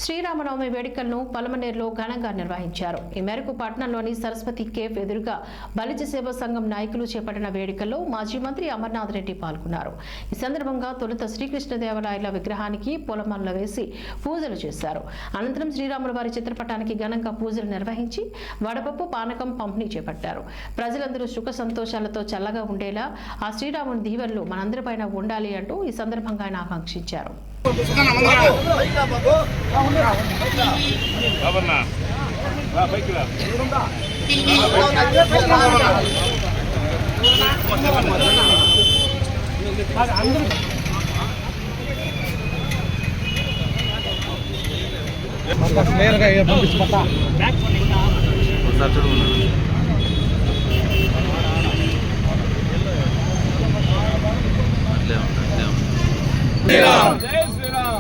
శ్రీరామనవమి వేడుకలను పలమనేరులో ఘనంగా నిర్వహించారు. ఈ మేరకు పట్టణంలోని సరస్వతి కేఫ్ ఎదురుగా బలిజ సేవా సంఘం నాయకులు చేపట్టిన వేడుకల్లో మాజీ మంత్రి అమర్నాథ్ రెడ్డి పాల్గొన్నారు. ఈ సందర్భంగా తొలుత శ్రీకృష్ణదేవరాయల విగ్రహానికి పూలమాలలు వేసి పూజలు చేశారు. అనంతరం శ్రీరాముల వారి చిత్రపటానికి ఘనంగా పూజలు నిర్వహించి వడపప్పు పానకం పంపిణీ చేపట్టారు. ప్రజలందరూ సుఖ సంతోషాలతో చల్లగా ఉండేలా ఆ శ్రీరాముని దీవెనలు మనందరిపైన ఉండాలి అంటూ ఈ సందర్భంగా ఆయన ఆకాంక్షించారు.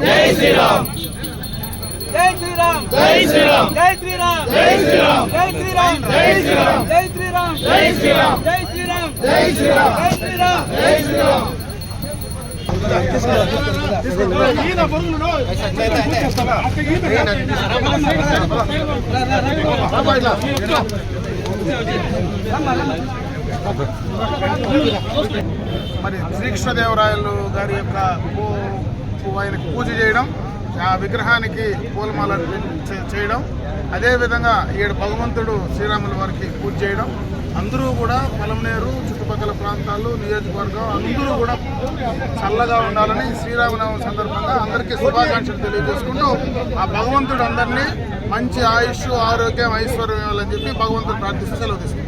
జై శ్రీరామ్ జై శ్రీరామ్ జై శ్రీరామ్ జై శ్రీరామ్ జై శ్రీరామ్ జై శ్రీరామ్ జై శ్రీరామ్ జై శ్రీరామ్ జై శ్రీరామ్ జై శ్రీరామ్ జై శ్రీరామ్ జై శ్రీరామ్ జై శ్రీరామ్ మరి శ్రీకృష్ణదేవరాయలు గారి యొక్క ఆయనకు పూజ చేయడం, ఆ విగ్రహానికి పూలమాల చేయడం, అదేవిధంగా 7 భగవంతుడు శ్రీరాముల వారికి పూజ చేయడం, అందరూ కూడా పలమనేరు చుట్టుపక్కల ప్రాంతాలు నియోజకవర్గం అందరూ కూడా చల్లగా ఉండాలని శ్రీరామనవమి సందర్భంగా అందరికీ శుభాకాంక్షలు తెలియజేసుకుంటూ ఆ భగవంతుడు అందరినీ మంచి ఆయుష్, ఆరోగ్యం, ఐశ్వర్యం ఇవ్వాలని చెప్పి భగవంతుడు ప్రార్థిస్తూ సెలవు తీసుకుంటాం.